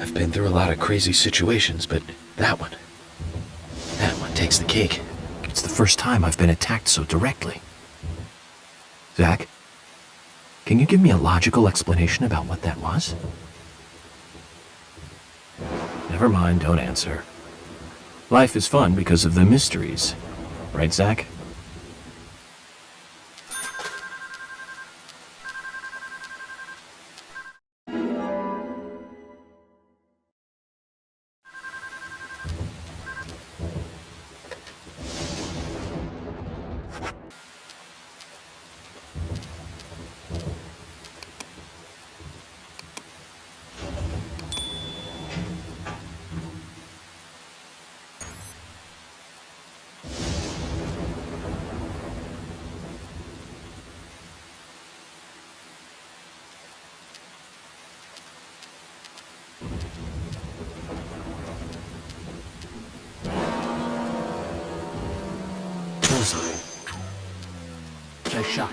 I've been through a lot of crazy situations, but that one takes the cake. It's the first time I've been attacked so directly. Zach, can you give me a logical explanation about what that was? Never mind, don't answer. Life is fun because of the mysteries. Right, Zach? Bullseye. Nice shot.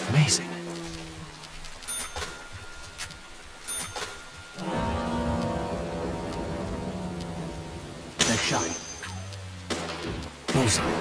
Amazing. Nice shot. Bullseye.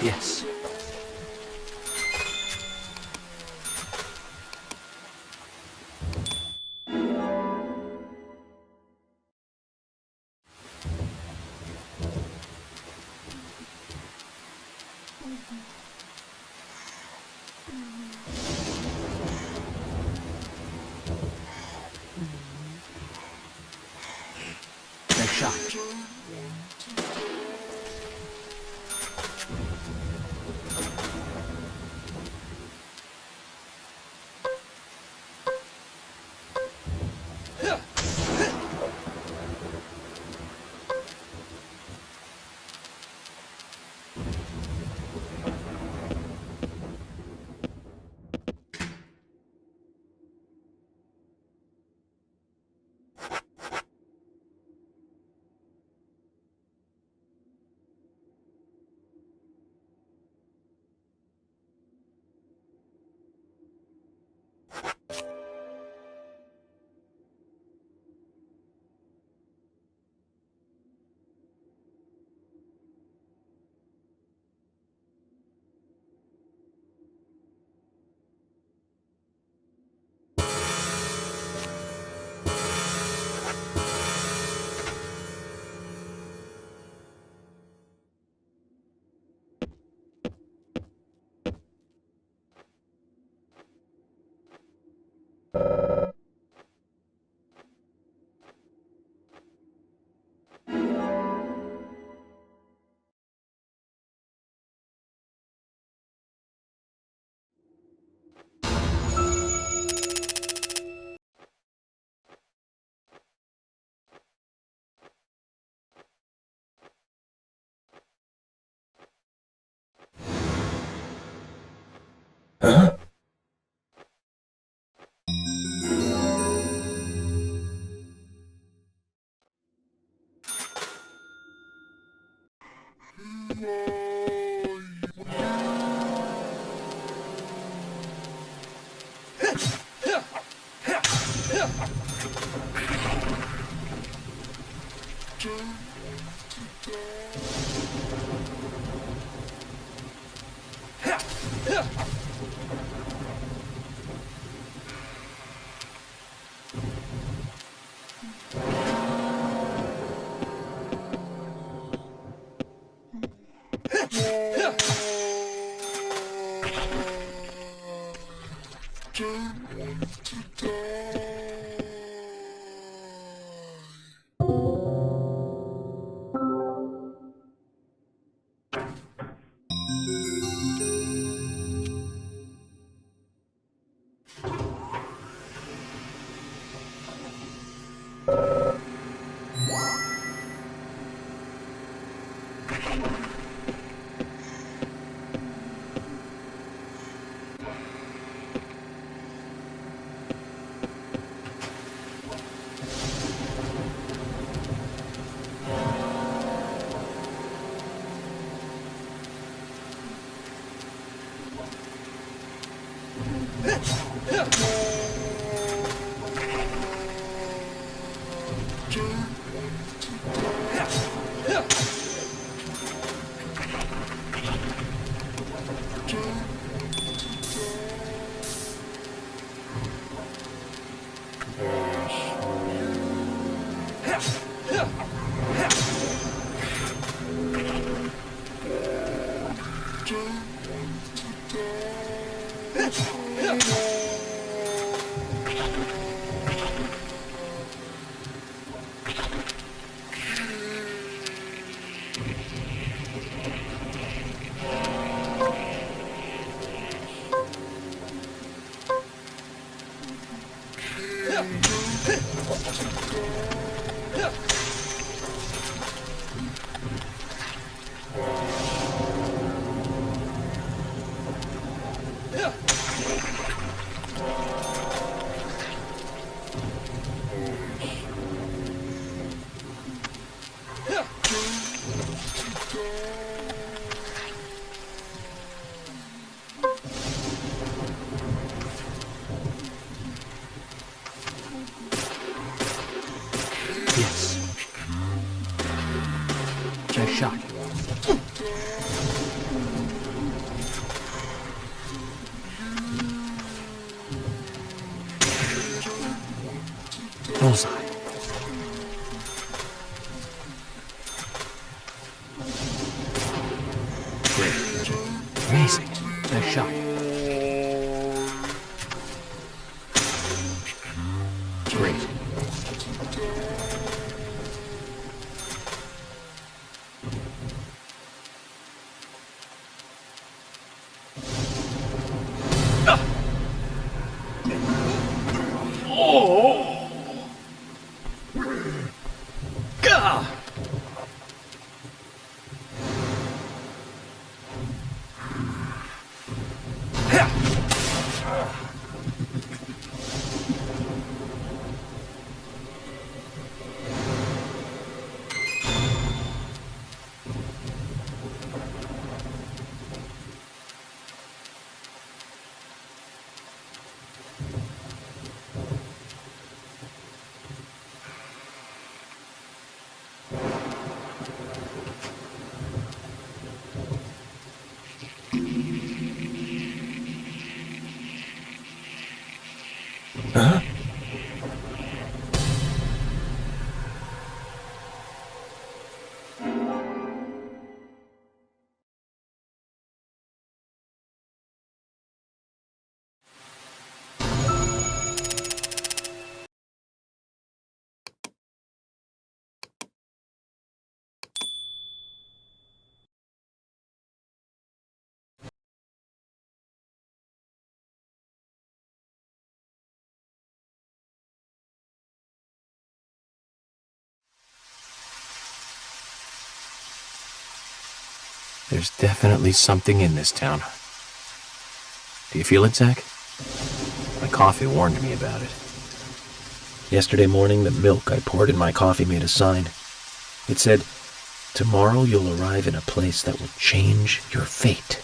Yes. Nice shot. Nice shot. Bullseye. Great. Amazing. Nice shot. Great. Huh? There's definitely something in this town. Do you feel it, Zach? My coffee warned me about it. Yesterday morning, the milk I poured in my coffee made a sign. It said, Tomorrow you'll arrive in a place that will change your fate.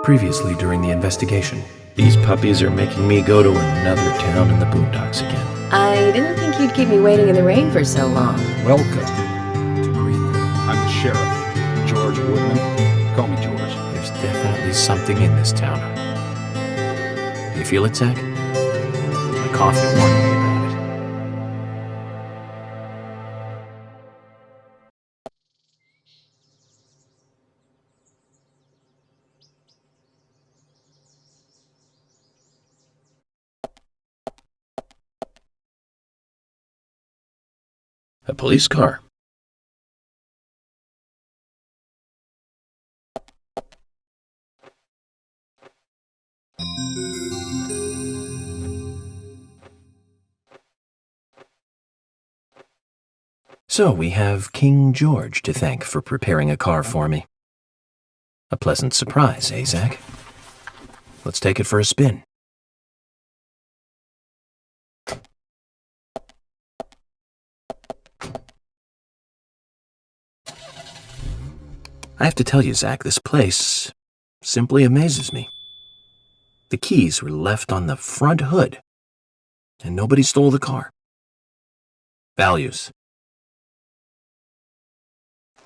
previously during the investigation. These puppies are making me go to another town in the boondocks again. I didn't think you'd keep me waiting in the rain for so long. Welcome to Greenville. I'm the sheriff, George Woodman. Call me George. There's definitely something in this town. Do you feel it, Zach? My coffee warned me about it. A police car. So we have King George to thank for preparing a car for me. A pleasant surprise, eh, Zach? Let's take it for a spin. I have to tell you, Zach, this place simply amazes me. The keys were left on the front hood, and nobody stole the car. Values.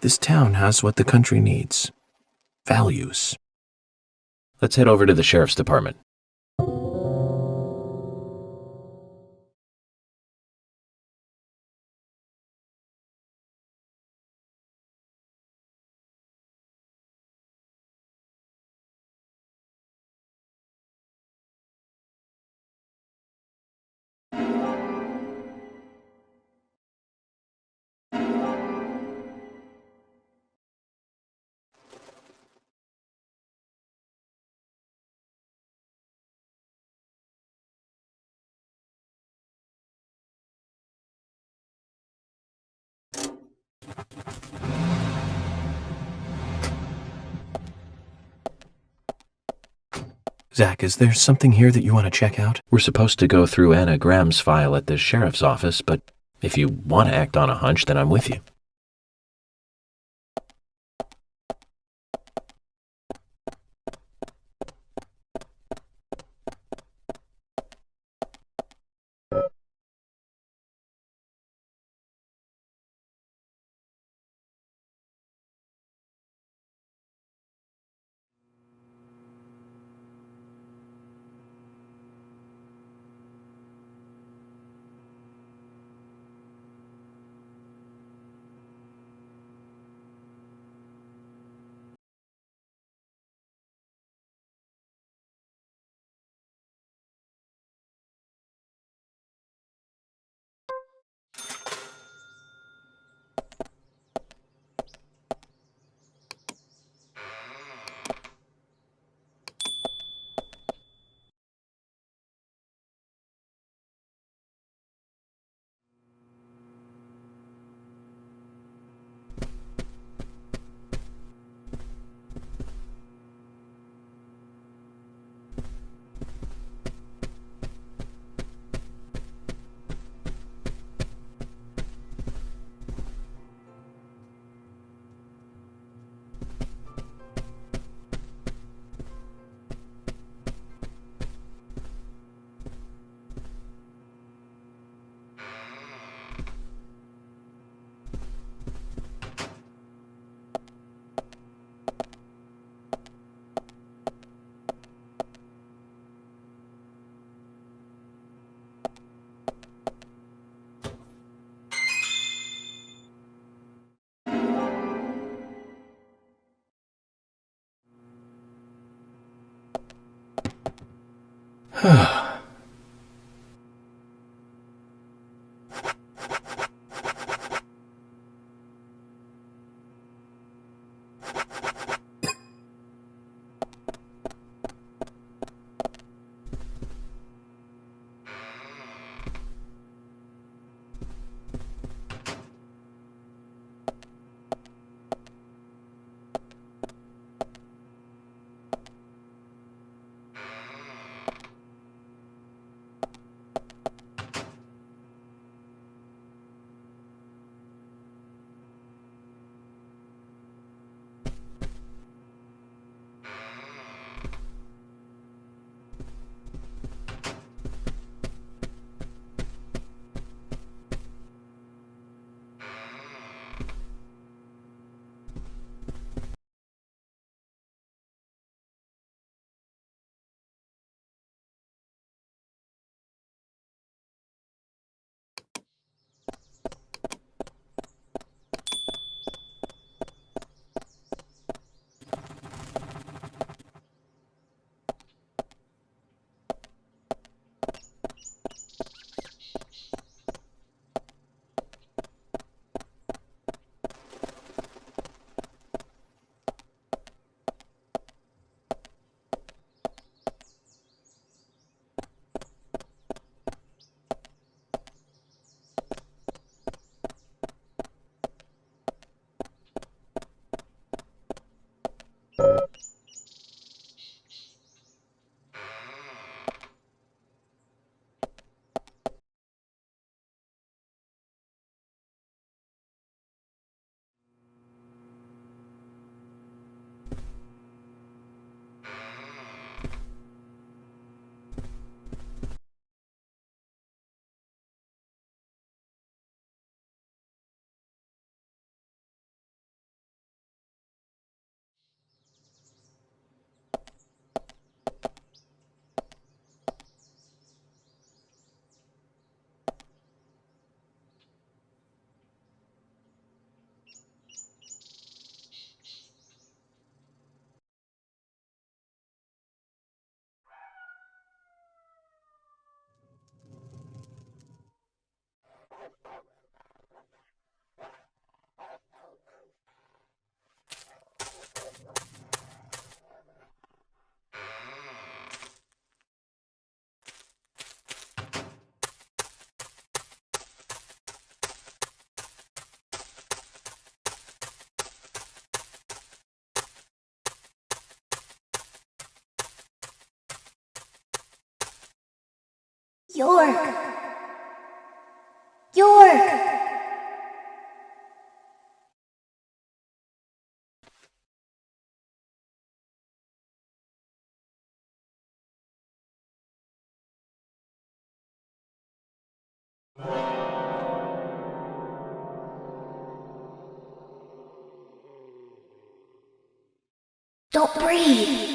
This town has what the country needs. Values. Let's head over to the sheriff's department. Zach, is there something here that you want to check out? We're supposed to go through Anna Graham's file at the sheriff's office, but if you want to act on a hunch, then I'm with you. York! York! Don't breathe.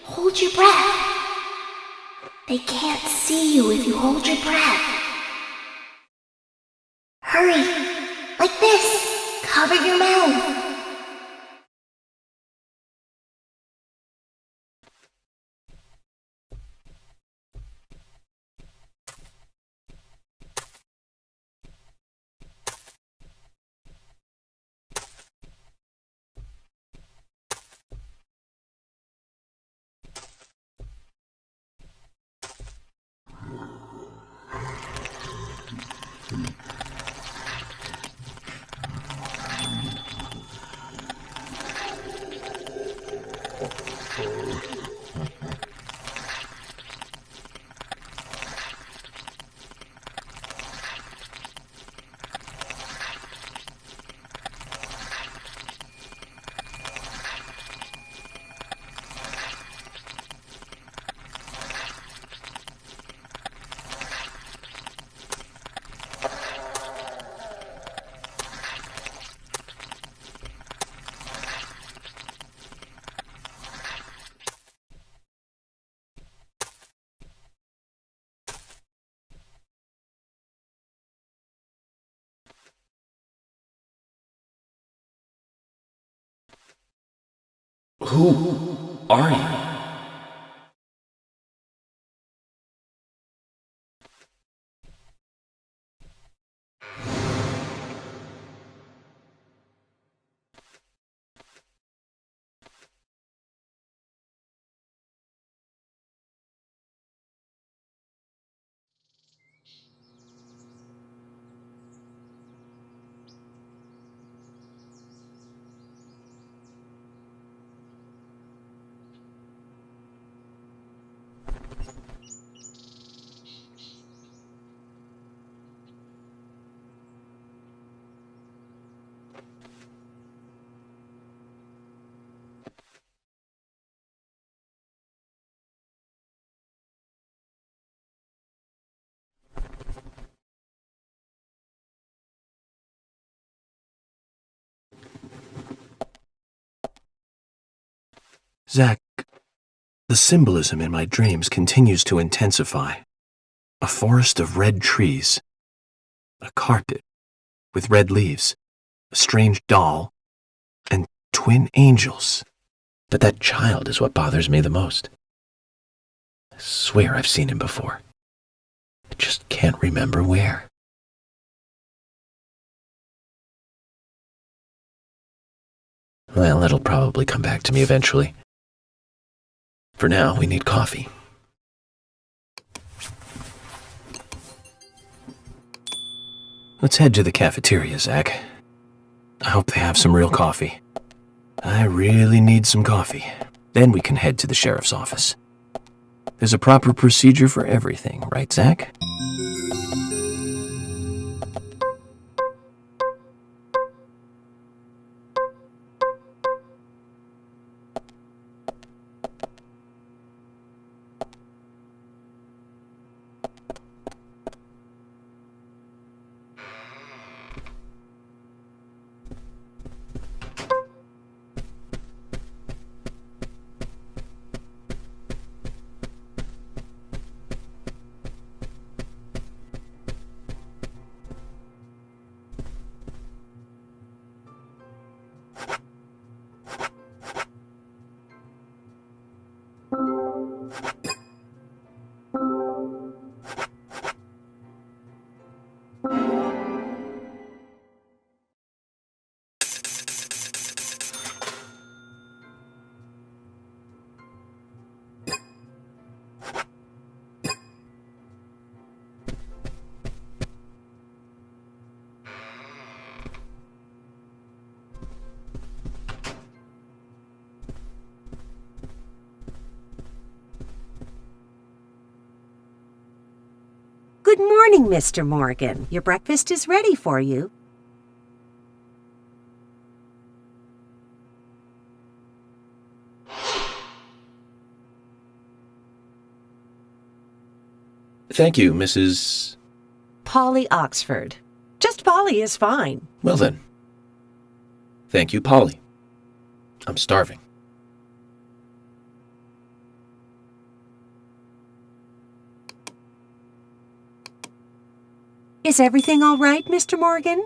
Hold your breath. They can't see you if you hold your breath. Hurry. Like this. Cover your mouth. Who are you? Zach, the symbolism in my dreams continues to intensify. A forest of red trees, a carpet with red leaves, a strange doll, and twin angels. But that child is what bothers me the most. I swear I've seen him before. I just can't remember where. Well, it'll probably come back to me eventually. For now, we need coffee. Let's head to the cafeteria, Zach. I hope they have some real coffee. I really need some coffee. Then we can head to the sheriff's office. There's a proper procedure for everything, right, Zach? Good morning, Mr. Morgan. Your breakfast is ready for you. Thank you, Mrs. Polly Oxford. Just Polly is fine. Well then. Thank you, Polly. I'm starving. Is everything all right, Mr. Morgan?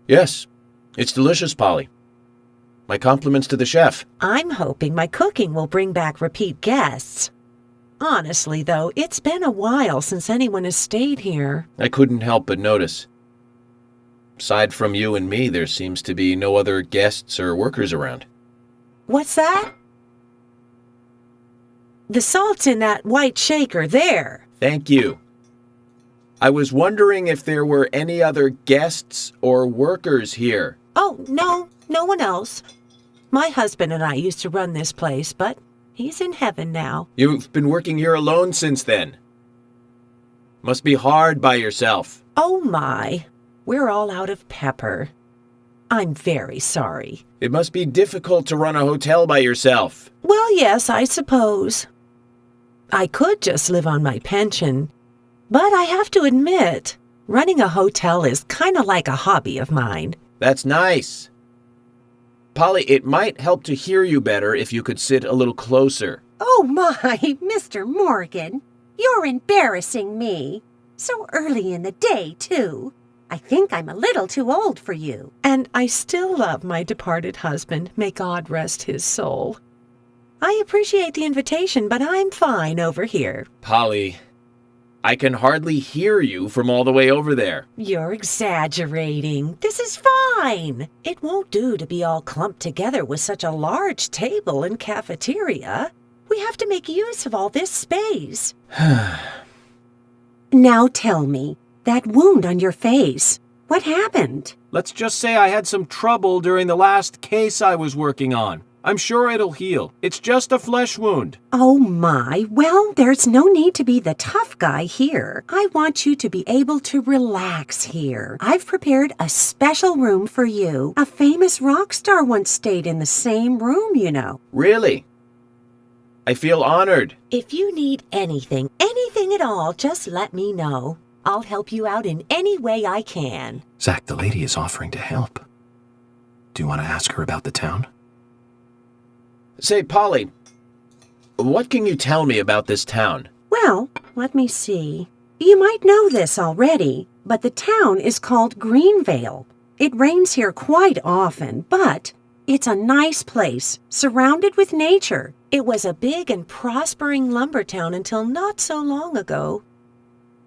Yes, it's delicious, Polly. My compliments to the chef. I'm hoping my cooking will bring back repeat guests. Honestly, though, it's been a while since anyone has stayed here. I couldn't help but notice. Aside from you and me, there seems to be no other guests or workers around. What's that? The salt's in that white shaker there. Thank you. I was wondering if there were any other guests or workers here. Oh, no one else. My husband and I used to run this place, but he's in heaven now. You've been working here alone since then. Must be hard by yourself. Oh my, we're all out of pepper. I'm very sorry. It must be difficult to run a hotel by yourself. Well, yes, I suppose. I could just live on my pension, but I have to admit, running a hotel is kind of like a hobby of mine. That's nice. Polly, it might help to hear you better if you could sit a little closer. Oh my, Mr. Morgan. You're embarrassing me. So early in the day, too. I think I'm a little too old for you. And I still love my departed husband. May God rest his soul. I appreciate the invitation, but I'm fine over here. Polly, I can hardly hear you from all the way over there. You're exaggerating. This is fine. It won't do to be all clumped together with such a large table and cafeteria. We have to make use of all this space. Now tell me, that wound on your face, what happened? Let's just say I had some trouble during the last case I was working on. I'm sure it'll heal. It's just a flesh wound. Oh my, well, there's no need to be the tough guy here. I want you to be able to relax here. I've prepared a special room for you. A famous rock star once stayed in the same room, you know. Really? I feel honored. If you need anything at all, just let me know. I'll help you out in any way I can. Zach, the lady is offering to help. Do you want to ask her about the town? Say, Polly, what can you tell me about this town? Well, let me see. You might know this already, but the town is called Greenvale. It rains here quite often, but it's a nice place, surrounded with nature. It was a big and prospering lumber town until not so long ago.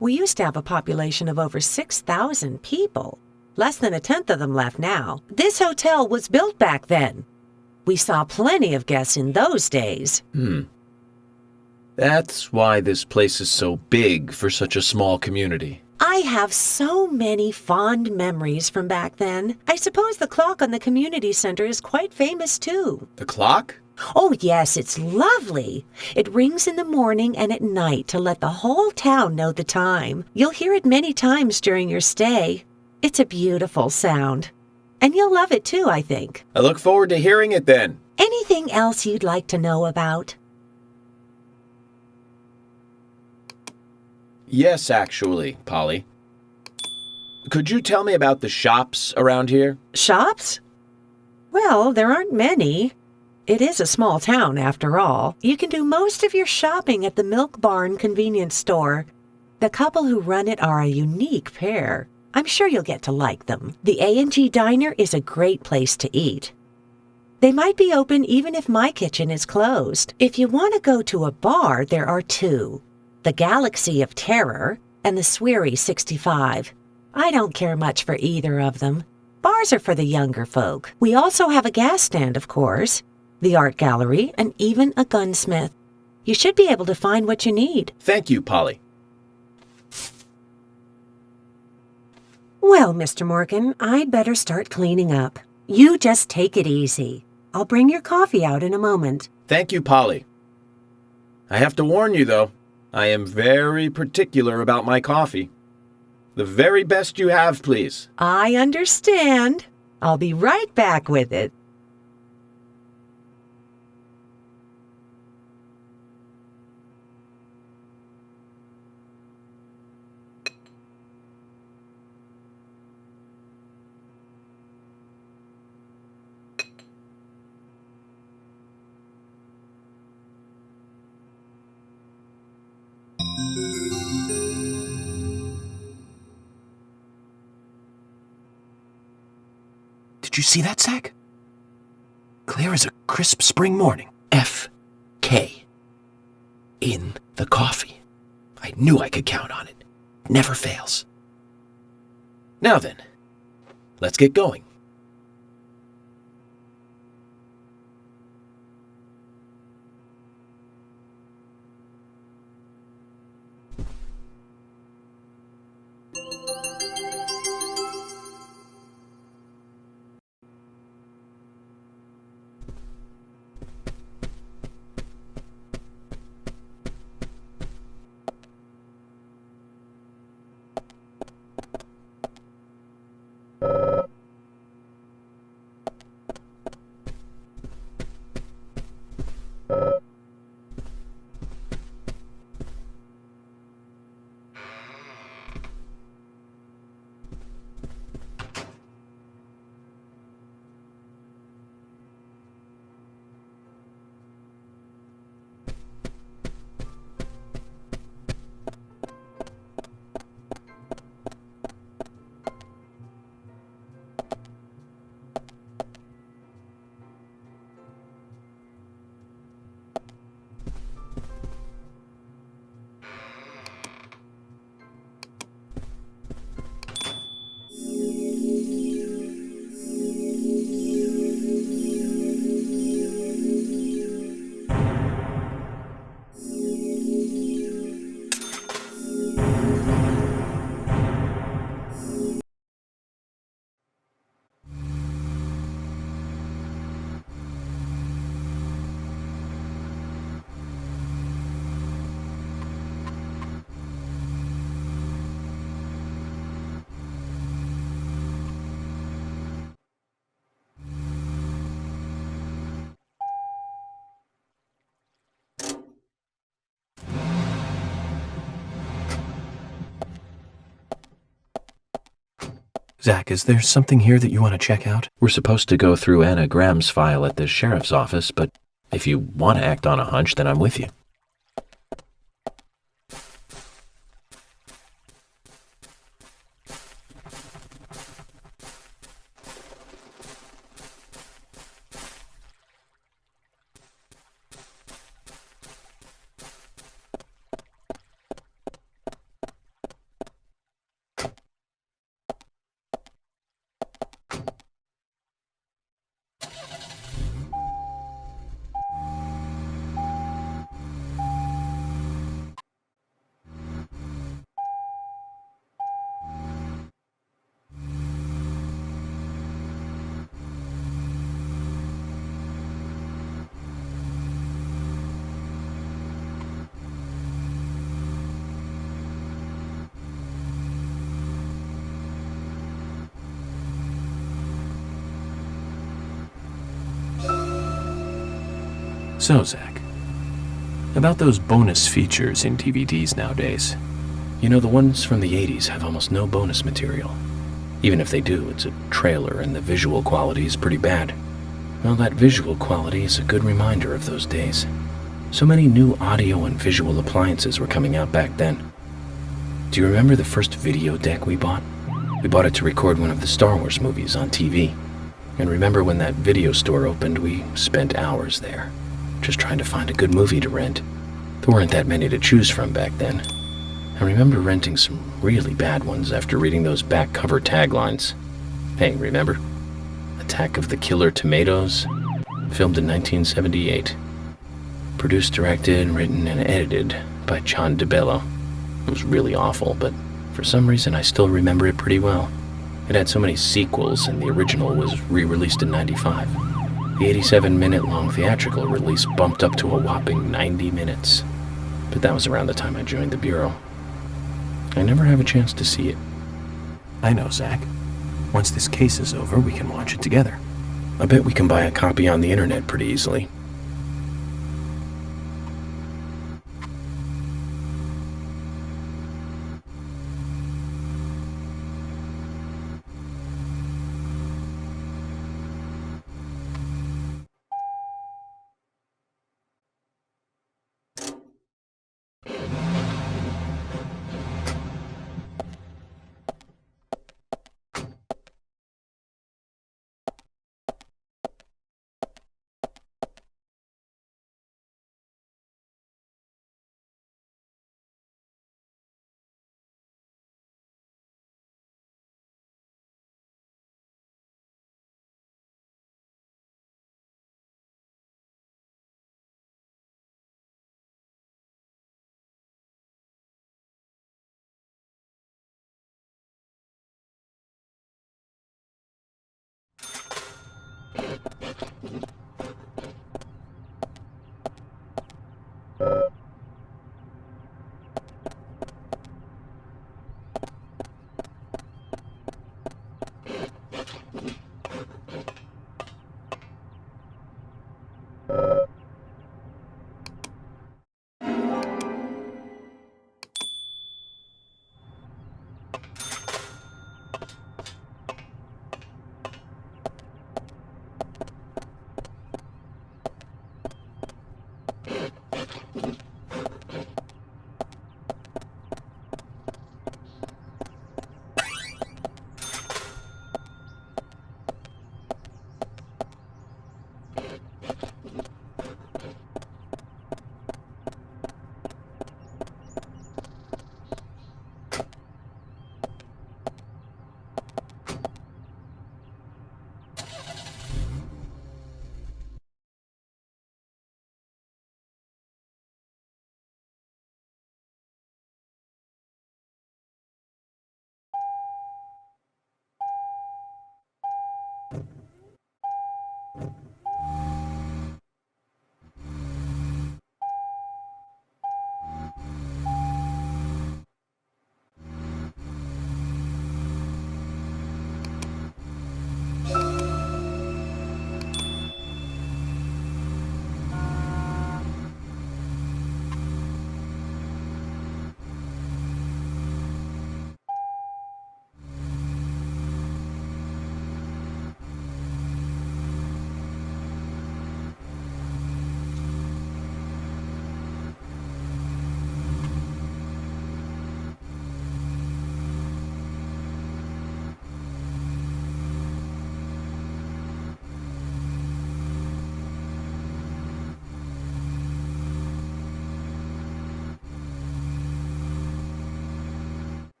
We used to have a population of over 6,000 people. Less than a tenth of them left now. This hotel was built back then. We saw plenty of guests in those days. That's why this place is so big for such a small community. I have so many fond memories from back then. I suppose the clock on the community center is quite famous too. The clock? Oh yes, it's lovely. It rings in the morning and at night to let the whole town know the time. You'll hear it many times during your stay. It's a beautiful sound. And you'll love it too, I think. I look forward to hearing it then. Anything else you'd like to know about? Yes, actually, Polly. Could you tell me about the shops around here? Shops? Well, there aren't many. It is a small town, after all. You can do most of your shopping at the Milk Barn convenience store. The couple who run it are a unique pair. I'm sure you'll get to like them. The A&G Diner is a great place to eat. They might be open even if my kitchen is closed. If you want to go to a bar, there are two. The Galaxy of Terror and the Sweary 65. I don't care much for either of them. Bars are for the younger folk. We also have a gas stand, of course, the art gallery, and even a gunsmith. You should be able to find what you need. Thank you, Polly. Well, Mr. Morgan, I'd better start cleaning up. You just take it easy. I'll bring your coffee out in a moment. Thank you, Polly. I have to warn you, though. I am very particular about my coffee. The very best you have, please. I understand. I'll be right back with it. Did you see that, Zach? Clear as a crisp spring morning. F.K. in the coffee. I knew I could count on it. Never fails. Now then, let's get going. Zach, is there something here that you want to check out? We're supposed to go through Anna Graham's file at the sheriff's office, but if you want to act on a hunch, then I'm with you. So, Zach, about those bonus features in DVDs nowadays. You know, the ones from the 80s have almost no bonus material. Even if they do, it's a trailer and the visual quality is pretty bad. Well, that visual quality is a good reminder of those days. So many new audio and visual appliances were coming out back then. Do you remember the first video deck we bought? We bought it to record one of the Star Wars movies on TV. And remember when that video store opened, we spent hours there, just trying to find a good movie to rent. There weren't that many to choose from back then. I remember renting some really bad ones after reading those back cover taglines. Hey, remember? Attack of the Killer Tomatoes? Filmed in 1978. Produced, directed, written, and edited by John DeBello. It was really awful, but for some reason I still remember it pretty well. It had so many sequels, and the original was re-released in '95. The 87-minute long theatrical release bumped up to a whopping 90 minutes. but that was around the time I joined the Bureau. I never have a chance to see it. I know, Zach. Once this case is over, we can watch it together. I bet we can buy a copy on the internet pretty easily.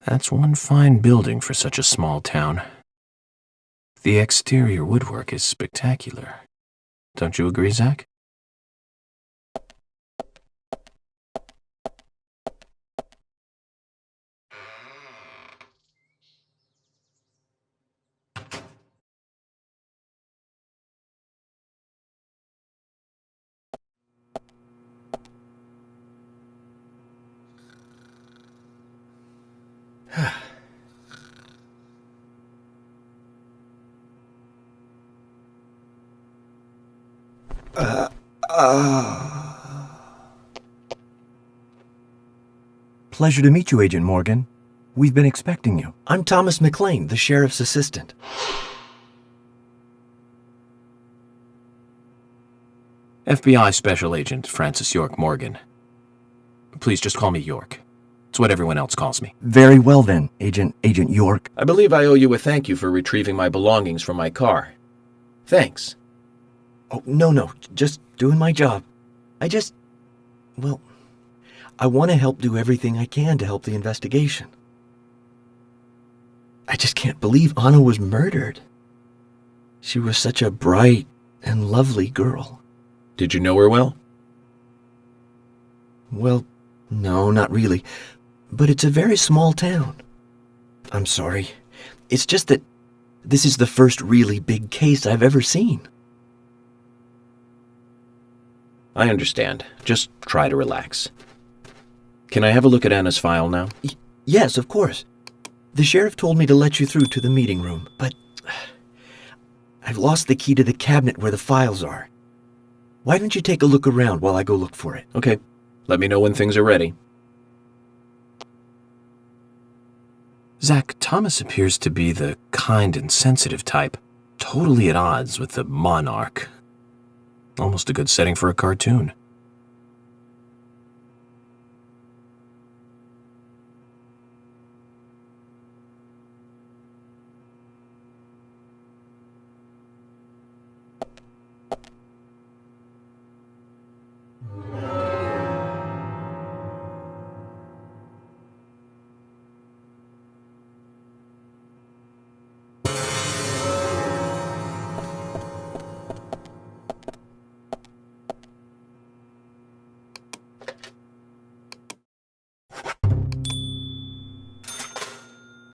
That's one fine building for such a small town. The exterior woodwork is spectacular. Don't you agree, Zach? Pleasure to meet you, Agent Morgan. We've been expecting you. I'm Thomas McLean, the sheriff's assistant. FBI Special Agent Francis York Morgan. Please just call me York. It's what everyone else calls me. Very well then, Agent York. I believe I owe you a thank you for retrieving my belongings from my car. Thanks. Oh, no, just doing my job. I want to help do everything I can to help the investigation. I just can't believe Anna was murdered. She was such a bright and lovely girl. Did you know her well? Well, no, not really. But it's a very small town. I'm sorry. It's just that this is the first really big case I've ever seen. I understand. Just try to relax. Can I have a look at Anna's file now? Yes, of course. The sheriff told me to let you through to the meeting room, but I've lost the key to the cabinet where the files are. Why don't you take a look around while I go look for it? Okay. Let me know when things are ready. Zach, Thomas appears to be the kind and sensitive type, totally at odds with the monarch. Almost a good setting for a cartoon.